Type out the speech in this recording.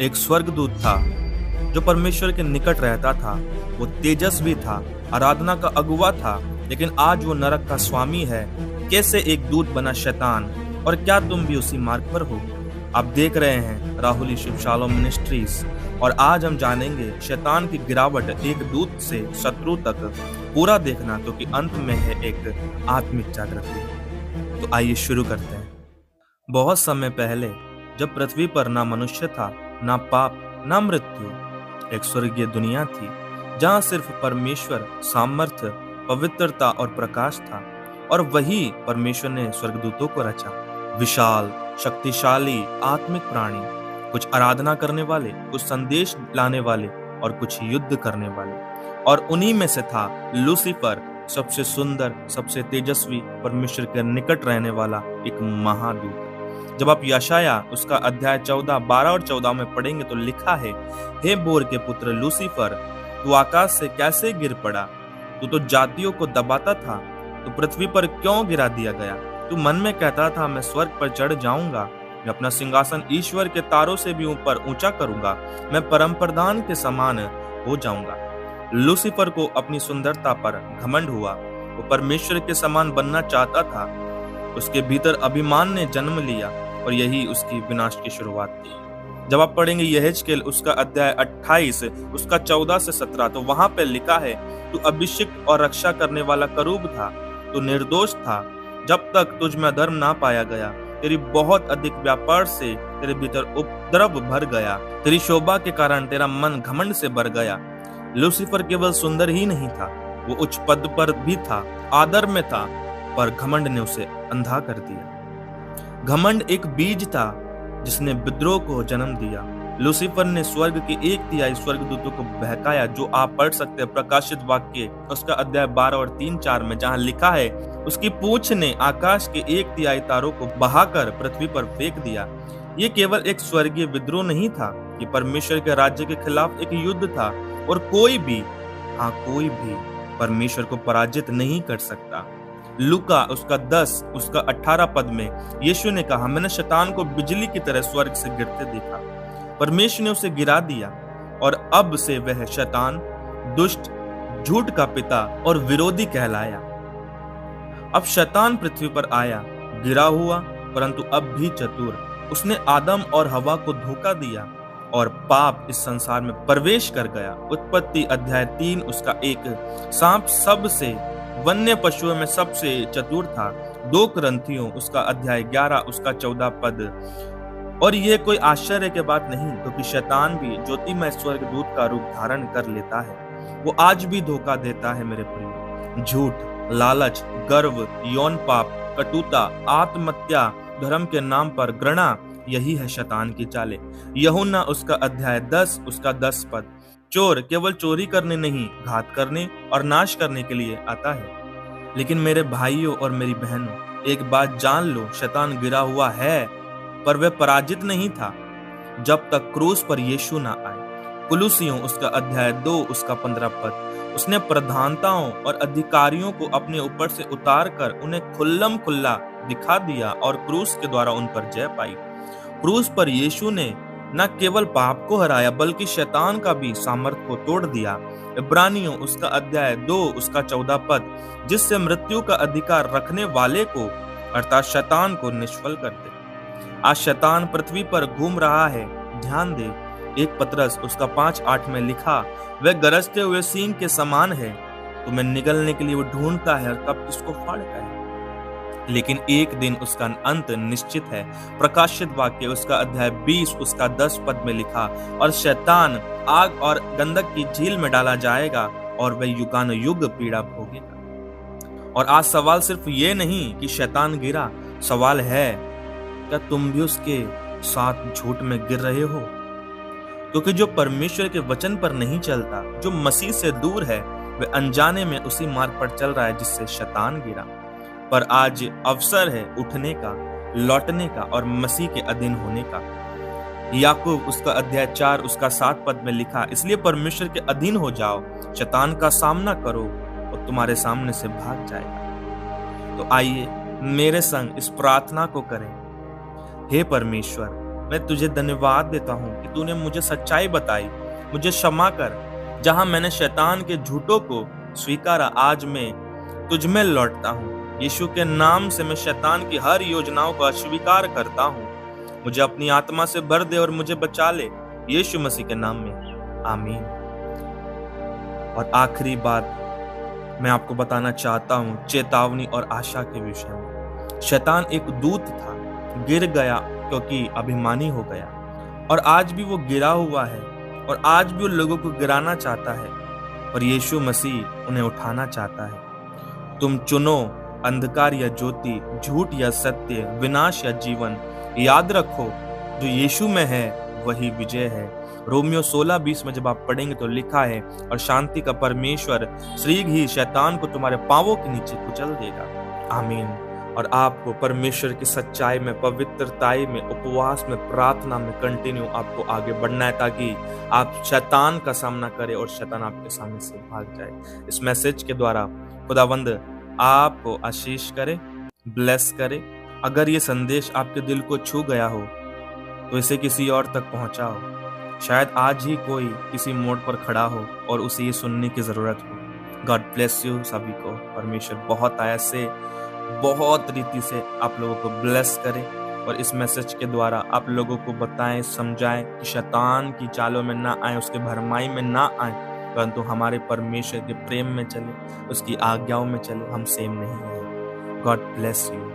एक स्वर्गदूत था जो परमेश्वर के निकट रहता था। वो तेजस्वी था, आराधना का अगुवा था, लेकिन आज वो नरक का स्वामी है। कैसे एक दूत बना शैतान? और क्या तुम भी उसी मार्ग पर हो? आप देख रहे हैं राहुली शिव शालोम मिनिस्ट्रीज, और आज हम जानेंगे शैतान की गिरावट एक दूत से शत्रु तक। पूरा देखना, क्योंकि अंत में है एक आत्मिक जागृति। तो आइए शुरू करते हैं। बहुत समय पहले, जब पृथ्वी पर ना मनुष्य था, ना पाप, ना मृत्यु, एक स्वर्गीय दुनिया थी जहां सिर्फ परमेश्वर, सामर्थ्य, पवित्रता और प्रकाश था। और वही परमेश्वर ने स्वर्गदूतों को रचा। विशाल, शक्तिशाली, आत्मिक प्राणी, कुछ आराधना करने वाले, कुछ संदेश लाने वाले और कुछ युद्ध करने वाले। और उन्हीं में से था लूसीफर, सबसे सुंदर, सबसे तेजस्वी, परमेश्वर के निकट रहने वाला एक महादूत। जब आप यशाया उसका अध्याय 14, 12 और 14 में पढ़ेंगे तो लिखा है, हे बोर के पुत्र लूसीफर, तू आकाश से कैसे गिर पड़ा? तू तो जातियों को दबाता था, तो पृथ्वी पर क्यों गिरा दिया गया? तू मन में कहता था, मैं स्वर्ग पर चढ़ जाऊंगा, मैं अपना सिंहासन ईश्वर के तारों से भी ऊपर ऊंचा करूंगा, मैं परम प्रधान के समान हो जाऊंगा। लूसीफर को अपनी सुंदरता पर घमंड हुआ। वो परमेश्वर के समान बनना चाहता था। उसके भीतर अभिमान ने जन्म लिया और यही उसकी विनाश की शुरुआत थी। जब आप पढ़ेंगे यहेजकेल उसका अध्याय 28, उसका 14 से 17, तो वहां पे लिखा है, तू अभिषिक्त और रक्षा करने वाला करूब था, तू निर्दोष था जब तक तुझ में धर्म ना पाया गया। तेरी बहुत अधिक व्यापार से तेरे भीतर उपद्रव भर गया, तेरी शोभा के कारण तेरा मन घमंड से भर गया। लूसीफर केवल सुंदर ही नहीं था, वो उच्च पद पर भी था, आदर में था, पर घमंड ने उसे अंधा कर दिया। घमंड एक बीज था जिसने विद्रोह को जन्म दिया। लूसीफर ने स्वर्ग के 1/3 स्वर्गदूतों को बहकाया, जो आप पढ़ सकते हैं प्रकाशित वाक्य उसका अध्याय 12 और 3-4 में, जहां लिखा है, उसकी पूंछ ने आकाश के 1/3 तारों को बहाकर पृथ्वी पर फेंक दिया। ये केवल एक स्वर्गीय विद्रोह नहीं था, ये परमेश्वर के राज्य के खिलाफ एक युद्ध था। और कोई भी परमेश्वर को पराजित नहीं कर सकता। लूका उसका 10, उसका 18 पद में यीशु ने कहा, मैंने शैतान को बिजली की तरह स्वर्ग से गिरते देखा। परमेश्वर ने उसे गिरा दिया और अब से वह शैतान, दुष्ट, झूठ का पिता और विरोधी कहलाया। अब शैतान पृथ्वी पर आया, गिरा हुआ, परंतु अब भी चतुर। उसने आदम और हवा को धोखा दिया और पाप इस संसार में प्रवेश कर गया। उत्पत्ति अध्याय 3 उसका 1, सांप सबसे वन्य पशुओं में सबसे चतुर था। 2 ग्रंथियों उसका अध्याय 11 उसका 14 पद। और यह कोई आश्चर्य की बात नहीं, क्योंकि शैतान भी ज्योतिमय स्वर्गदूत का रूप धारण कर लेता है। वो आज भी धोखा देता है मेरे प्रिय। झूठ, लालच, गर्व, यौन पाप, कटुता, आत्महत्या, धर्म के नाम पर घृणा, यही है शैतान की चालें। यूहन्ना उसका अध्याय 10 उसका 10 पद। चोर केवल चोरी करने नहीं, घात करने और नाश करने के लिए आता है। लेकिन मेरे भाइयों और मेरी बहनों, एक बात जान लो, शैतान गिरा हुआ है, पर वह पराजित नहीं था जब तक क्रूस पर यीशु ना आए। कुलुसियों उसका अध्याय 2 उसका 15 पद। उसने प्रधानताओं और अधिकारियों को अपने ऊपर से उतार कर उन्हें खुल्लम खुल्ला दिखा दिया और क्रूस के द्वारा उन पर जय पाई। क्रूस पर यीशु ने न केवल पाप को हराया, बल्कि शैतान का भी सामर्थ को तोड़ दिया। इब्रानियों उसका अध्याय 2 उसका 14 पद, जिससे मृत्यु का अधिकार रखने वाले को, अर्थात शैतान को, निष्फल कर दे। आज शैतान पृथ्वी पर घूम रहा है। ध्यान दे, 1 पतरस उसका 5-8 में लिखा, वह गरजते हुए सींग के समान है, तुम्हें निगलने के लिए वो ढूंढता है और कब किसको फाड़ता है, लेकिन एक दिन उसका अंत निश्चित है। प्रकाशित वाक्य उसका अध्याय 20 उसका 10 पद में लिखा, और शैतान आग और गंधक की झील में डाला जाएगा और वह युगानुयुग पीड़ा भोगेगा। और आज सवाल सिर्फ ये नहीं कि शैतान गिरा, सवाल है, क्या तुम भी उसके साथ झूठ में गिर रहे हो? क्योंकि जो परमेश्वर के वचन पर नहीं चलता, जो मसीह से दूर है, वह अनजाने में उसी मार्ग पर चल रहा है जिससे शैतान गिरा। पर आज अवसर है उठने का, लौटने का और मसीह के अधीन होने का। याकूब उसका अध्याय 4 उसका 7 पद में लिखा, इसलिए परमेश्वर के अधीन हो जाओ, शैतान का सामना करो और तुम्हारे सामने से भाग जाएगा। तो आइए मेरे संग इस प्रार्थना को करें। हे परमेश्वर, मैं तुझे धन्यवाद देता हूँ कि तूने मुझे सच्चाई बताई। मुझे क्षमा कर, जहां मैंने शैतान के झूठों को स्वीकारा, आज मैं तुझ में लौटता हूँ। यीशु के नाम से मैं शैतान की हर योजनाओं को अस्वीकार करता हूँ। मुझे अपनी आत्मा से भर दे और मुझे बचा ले, यीशु मसीह के नाम में, आमीन। और आखिरी बात मैं आपको बताना चाहता हूँ चेतावनी और आशा के विषय में। शैतान एक दूत था, गिर गया क्योंकि अभिमानी हो गया, और आज भी वो गिरा हुआ है, और आज भी वो लोगों को गिराना चाहता है, पर यीशु मसीह उन्हें उठाना चाहता है। तुम चुनो अंधकार या ज्योति, झूठ या सत्य, विनाश या जीवन। याद रखो, जो यीशु में है वही विजय है। रोमियो 16:20 में जब आप पढ़ेंगे तो लिखा है, और शांति का परमेश्वर शीघ्र ही शैतान को तुम्हारे पांवों के नीचे कुचल देगा, आमीन। और आपको परमेश्वर की सच्चाई में, पवित्रताई में, उपवास में, प्रार्थना में कंटिन्यू आपको आगे बढ़ना है, ताकि आप शैतान का सामना करें और शैतान आपके सामने से भाग जाए। इस मैसेज के द्वारा खुदावंद आपको आशीष करे, ब्लेस करे। अगर ये संदेश आपके दिल को छू गया हो तो इसे किसी और तक पहुंचाओ। शायद आज ही कोई किसी मोड़ पर खड़ा हो और उसे ये सुनने की जरूरत हो। गॉड ब्लेस यू सभी को। परमेश्वर बहुत आयत से, बहुत रीति से आप लोगों को ब्लेस करे, और इस मैसेज के द्वारा आप लोगों को बताएं, समझाएं कि शैतान की चालों में ना आए, उसके भरमाई में ना आए, परंतु हमारे परमेश्वर के प्रेम में चले, उसकी आज्ञाओं में चले। हम सेम नहीं है। God bless you.